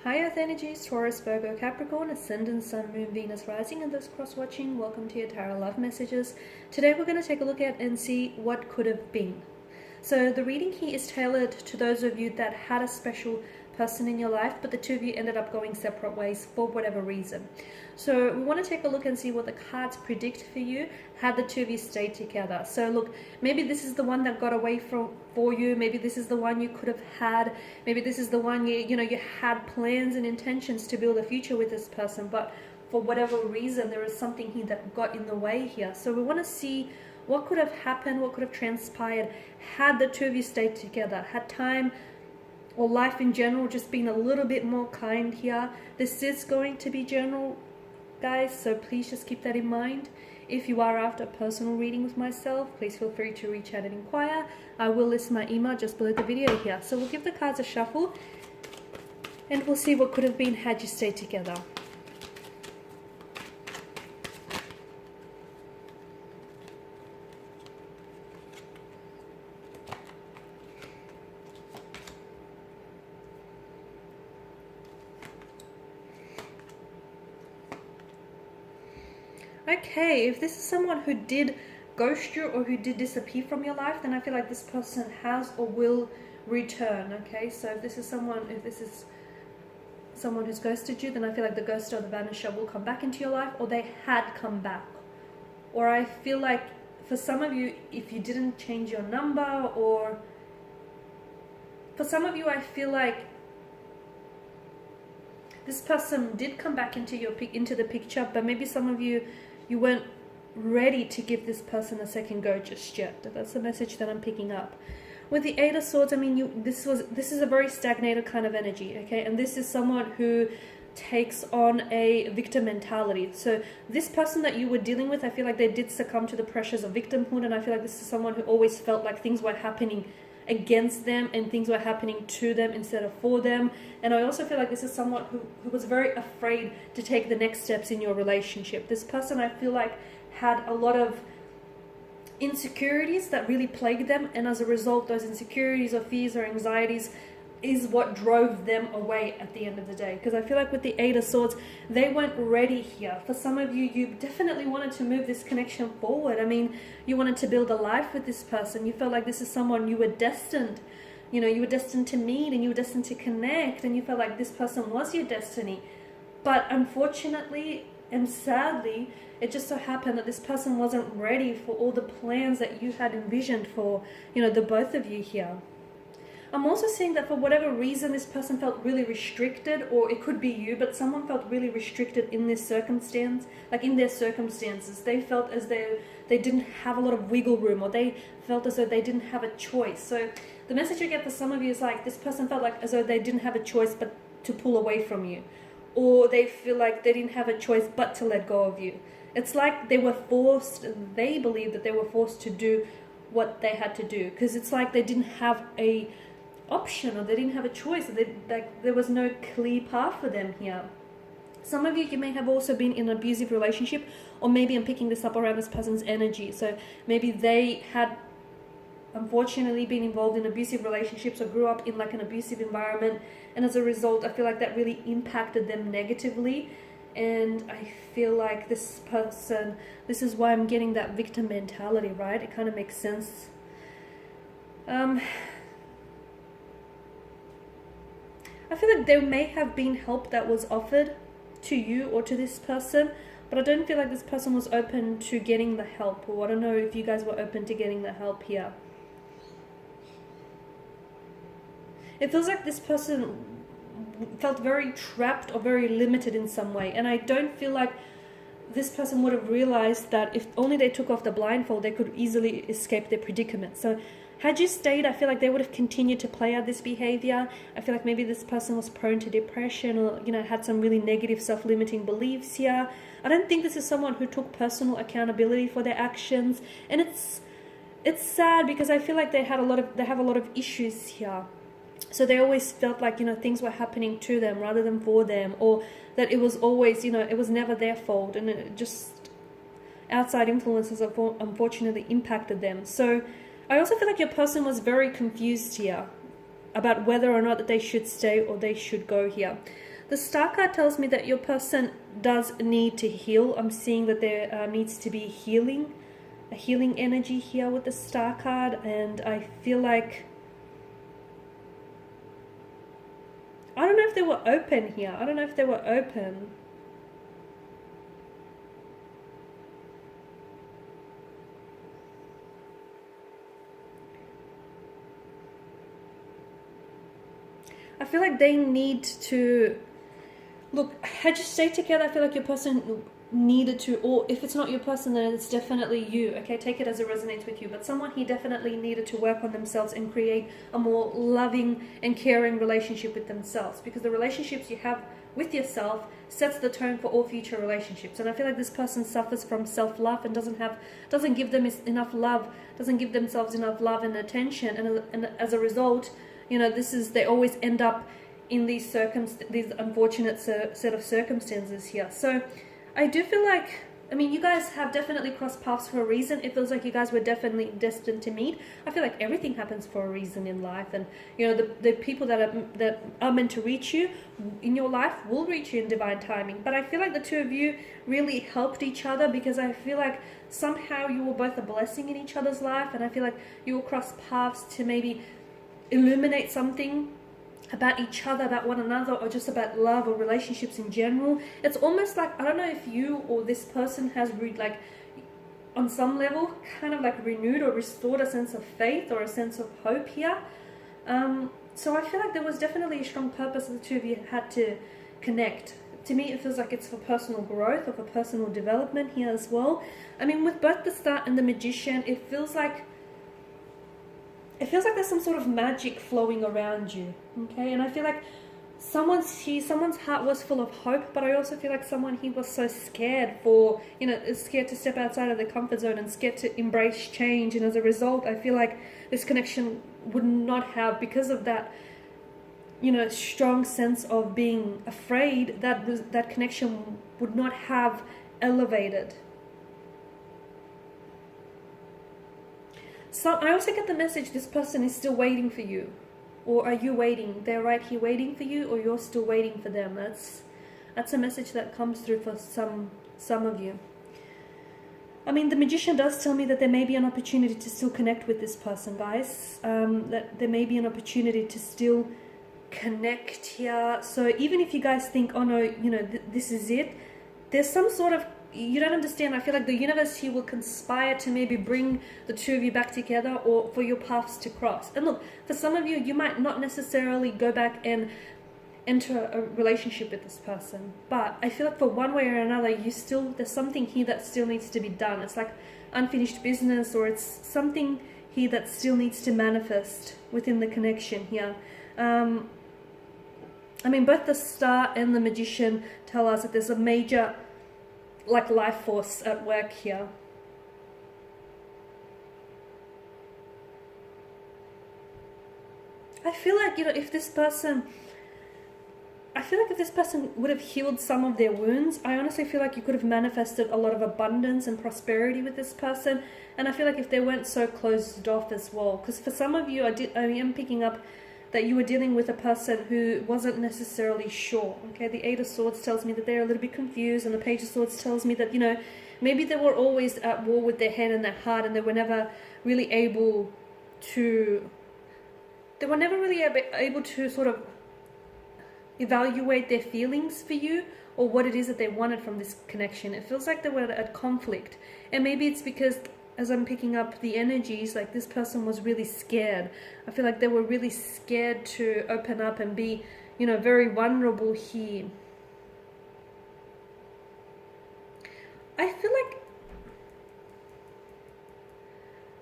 Hi Earth Energies, Taurus, Virgo, Capricorn, Ascendant, Sun, Moon, Venus, Rising, and those cross-watching. Welcome to your Tarot Love Messages. Today we're going to take a look at and see what could have been. So the reading here is tailored to those of you that had a special person in your life, but the two of you ended up going separate ways for whatever reason. So we want to take a look and see what the cards predict for you had the two of you stayed together. So look, maybe this is the one that got away for you. Maybe this is the one you could have had. Maybe this is the one you had plans and intentions to build a future with this person, but for whatever reason there is something here that got in the way here. So we want to see what could have happened, what could have transpired had the two of you stayed together, had time or life in general just been a little bit more kind here. This is going to be general, guys, so please just keep that in mind. If you are after a personal reading with myself, please feel free to reach out and inquire. I will list my email just below the video here. So we'll give the cards a shuffle and we'll see what could have been had you stayed together. Okay, if this is someone who did ghost you or who did disappear from your life, then I feel like this person has or will return. Okay, so if this is someone who's ghosted you, then I feel like the ghost or the vanisher will come back into your life, or they had come back. Or I feel like for some of you, if you didn't change your number, or for some of you, I feel like this person did come back into the picture, but maybe some of you weren't ready to give this person a second go just yet. That's the message that I'm picking up. With the Eight of Swords, I mean, this is a very stagnated kind of energy, okay? And this is someone who takes on a victim mentality. So this person that you were dealing with, I feel like they did succumb to the pressures of victimhood, and I feel like this is someone who always felt like things were happening against them and things were happening to them instead of for them. And I also feel like this is someone who was very afraid to take the next steps in your relationship. This person, I feel like, had a lot of insecurities that really plagued them, and as a result, those insecurities or fears or anxieties is what drove them away at the end of the day. Because I feel like with the Eight of Swords, they weren't ready here. For some of you, you definitely wanted to move this connection forward. I mean, you wanted to build a life with this person. You felt like this is someone you were destined, you were destined to meet, and you were destined to connect, and you felt like this person was your destiny. But unfortunately and sadly, it just so happened that this person wasn't ready for all the plans that you had envisioned for, the both of you here. I'm also seeing that for whatever reason, this person felt really restricted, or it could be you, but someone felt really restricted in this circumstance, like in their circumstances. They felt as though they didn't have a lot of wiggle room, or they felt as though they didn't have a choice. So the message you get for some of you is like, this person felt like as though they didn't have a choice but to pull away from you. Or they feel like they didn't have a choice but to let go of you. It's like they believe that they were forced to do what they had to do, because it's like they didn't have a option, or they didn't have a choice. There was no clear path for them here. Some of you may have also been in an abusive relationship, or maybe I'm picking this up around this person's energy. So maybe they had unfortunately been involved in abusive relationships or grew up in like an abusive environment, and as a result I feel like that really impacted them negatively. And I feel like this person, this is why I'm getting that victim mentality, right? It kind of makes sense. I feel like there may have been help that was offered to you or to this person, but I don't feel like this person was open to getting the help, or I don't know if you guys were open to getting the help here. It feels like this person felt very trapped or very limited in some way, and I don't feel like this person would have realized that if only they took off the blindfold, they could easily escape their predicament. So had you stayed, I feel like they would have continued to play out this behavior. I feel like maybe this person was prone to depression, or had some really negative self-limiting beliefs here. I don't think this is someone who took personal accountability for their actions, and it's sad because I feel like they have a lot of issues here. So they always felt like, things were happening to them rather than for them, or that it was always, it was never their fault, and it just outside influences unfortunately impacted them. So I also feel like your person was very confused here about whether or not that they should stay or they should go here. The Star card tells me that your person does need to heal. I'm seeing that there needs to be healing, a healing energy here with the Star card, and I feel like, I don't know if they were open here. I don't know if they were open. I feel like they need to, look, had you stayed together, I feel like your person needed to, or if it's not your person, then it's definitely you, okay? Take it as it resonates with you. But someone he definitely needed to work on themselves and create a more loving and caring relationship with themselves, because the relationships you have with yourself sets the tone for all future relationships. And I feel like this person suffers from self-love and doesn't give them enough love, doesn't give themselves enough love and attention, and as a result, you know, they always end up in these unfortunate set of circumstances here. So I do feel like, I mean, you guys have definitely crossed paths for a reason. It feels like you guys were definitely destined to meet. I feel like everything happens for a reason in life, and you know, the people that are meant to reach you in your life will reach you in divine timing. But I feel like the two of you really helped each other, because I feel like somehow you were both a blessing in each other's life, and I feel like you will cross paths to maybe illuminate something about each other, about one another, or just about love or relationships in general. It's almost like, I don't know if you or this person has like on some level kind of like renewed or restored a sense of faith or a sense of hope here. So I feel like there was definitely a strong purpose that the two of you had to connect. To me, it feels like it's for personal growth or for personal development here as well. I mean, with both the Star and the Magician, it feels like there's some sort of magic flowing around you, okay? And I feel like someone's heart was full of hope, but I also feel like someone he was so scared scared to step outside of their comfort zone and scared to embrace change. And as a result, I feel like this connection would not have, because of that, you know, strong sense of being afraid, that connection would not have elevated. So I also get the message this person is still waiting for you. Or are you waiting? They're right here waiting for you, or you're still waiting for them. That's a message that comes through for some of you. I mean, the Magician does tell me that there may be an opportunity to still connect with this person, guys. That there may be an opportunity to still connect here. So even if you guys think, oh no, you know, this is it, there's some sort of, you don't understand. I feel like the universe here will conspire to maybe bring the two of you back together, or for your paths to cross. And look, for some of you, you might not necessarily go back and enter a relationship with this person, but I feel like for one way or another, there's something here that still needs to be done. It's like unfinished business, or it's something here that still needs to manifest within the connection here. I mean, both the Star and the Magician tell us that there's a major life force at work here. I feel like, you know, if this person would have healed some of their wounds, I honestly feel like you could have manifested a lot of abundance and prosperity with this person. And I feel like if they weren't so closed off as well, because for some of you, I am picking up that you were dealing with a person who wasn't necessarily sure. Okay, the Eight of Swords tells me that they're a little bit confused, and the Page of Swords tells me that, you know, maybe they were always at war with their head and their heart, and they were never really able to sort of evaluate their feelings for you, or what it is that they wanted from this connection. It feels like they were at conflict, and maybe it's because, as I'm picking up the energies, like this person was really scared. I feel like they were really scared to open up and be, you know, very vulnerable here. I feel like,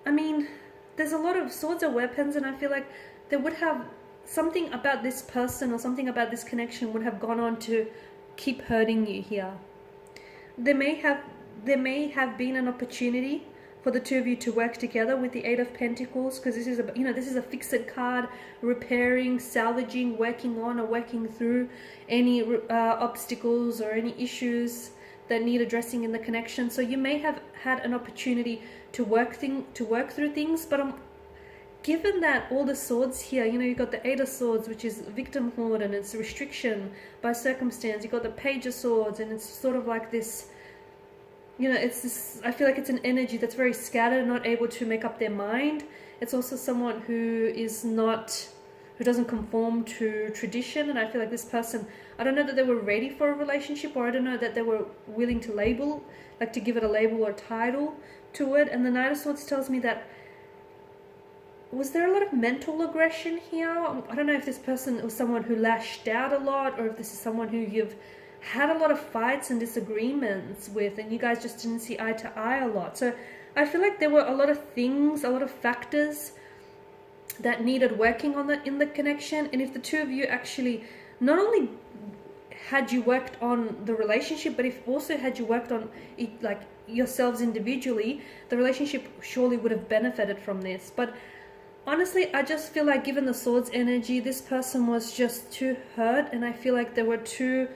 I mean, there's a lot of swords or weapons, and I feel like they would have something about this person or something about this connection would have gone on to keep hurting you here. There may have been an opportunity for the two of you to work together with the Eight of Pentacles, because this is a fixed card, repairing, salvaging, working on or working through any obstacles or any issues that need addressing in the connection. So you may have had an opportunity to work through things, but given that all the swords here, you know, you've got the Eight of Swords, which is victimhood and it's restriction by circumstance. You've got the Page of Swords, and it's sort of like this, you know, it's this, I feel like it's an energy that's very scattered, not able to make up their mind. It's also someone who doesn't conform to tradition, and I feel like this person, I don't know that they were ready for a relationship, or I don't know that they were willing to label, like to give it a label or title to it. And the Knight of Swords tells me that, was there a lot of mental aggression here? I don't know if this person was someone who lashed out a lot, or if this is someone who you've had a lot of fights and disagreements with, and you guys just didn't see eye to eye a lot. So I feel like there were a lot of things, a lot of factors that needed working on in the connection. And if the two of you actually not only had you worked on the relationship, but if also had you worked on it, like yourselves individually, the relationship surely would have benefited from this. But honestly, I just feel like, given the Swords energy, this person was just too hurt, and I feel like they were too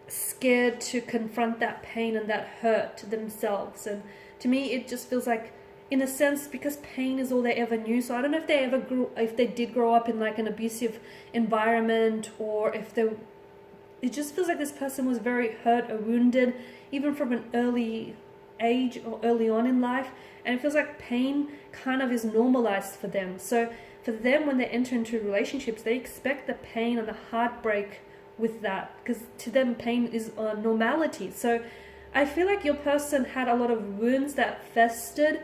scared to confront that pain and that hurt themselves. And to me, it just feels like, in a sense, because pain is all they ever knew. So I don't know if they did grow up in like an abusive environment, or if it just feels like this person was very hurt or wounded, even from an early age or early on in life. And it feels like pain kind of is normalized for them. So for them, when they enter into relationships, they expect the pain and the heartbreak with that, because to them pain is normality. So I feel like your person had a lot of wounds that festered,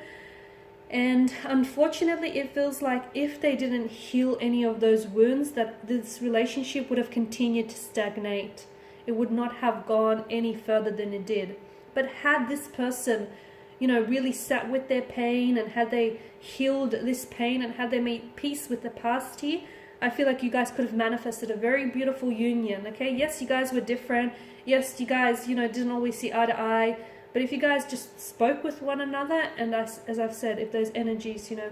and unfortunately it feels like if they didn't heal any of those wounds, that this relationship would have continued to stagnate. It would not have gone any further than it did. But had this person, you know, really sat with their pain, and had they healed this pain, and had they made peace with the past here, I feel like you guys could have manifested a very beautiful union. Okay, yes, you guys were different. Yes, you guys, you know, didn't always see eye to eye. But if you guys just spoke with one another, and as I've said, if those energies, you know,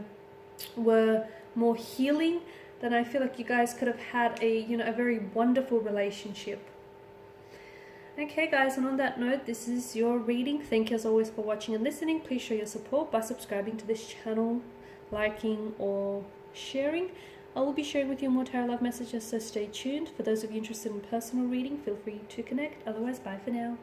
were more healing, then I feel like you guys could have had a, you know, a very wonderful relationship. Okay guys, and on that note, this is your reading. Thank you as always for watching and listening. Please show your support by subscribing to this channel, liking or sharing. I will be sharing with you more tarot love messages, so stay tuned. For those of you interested in personal reading, feel free to connect. Otherwise, bye for now.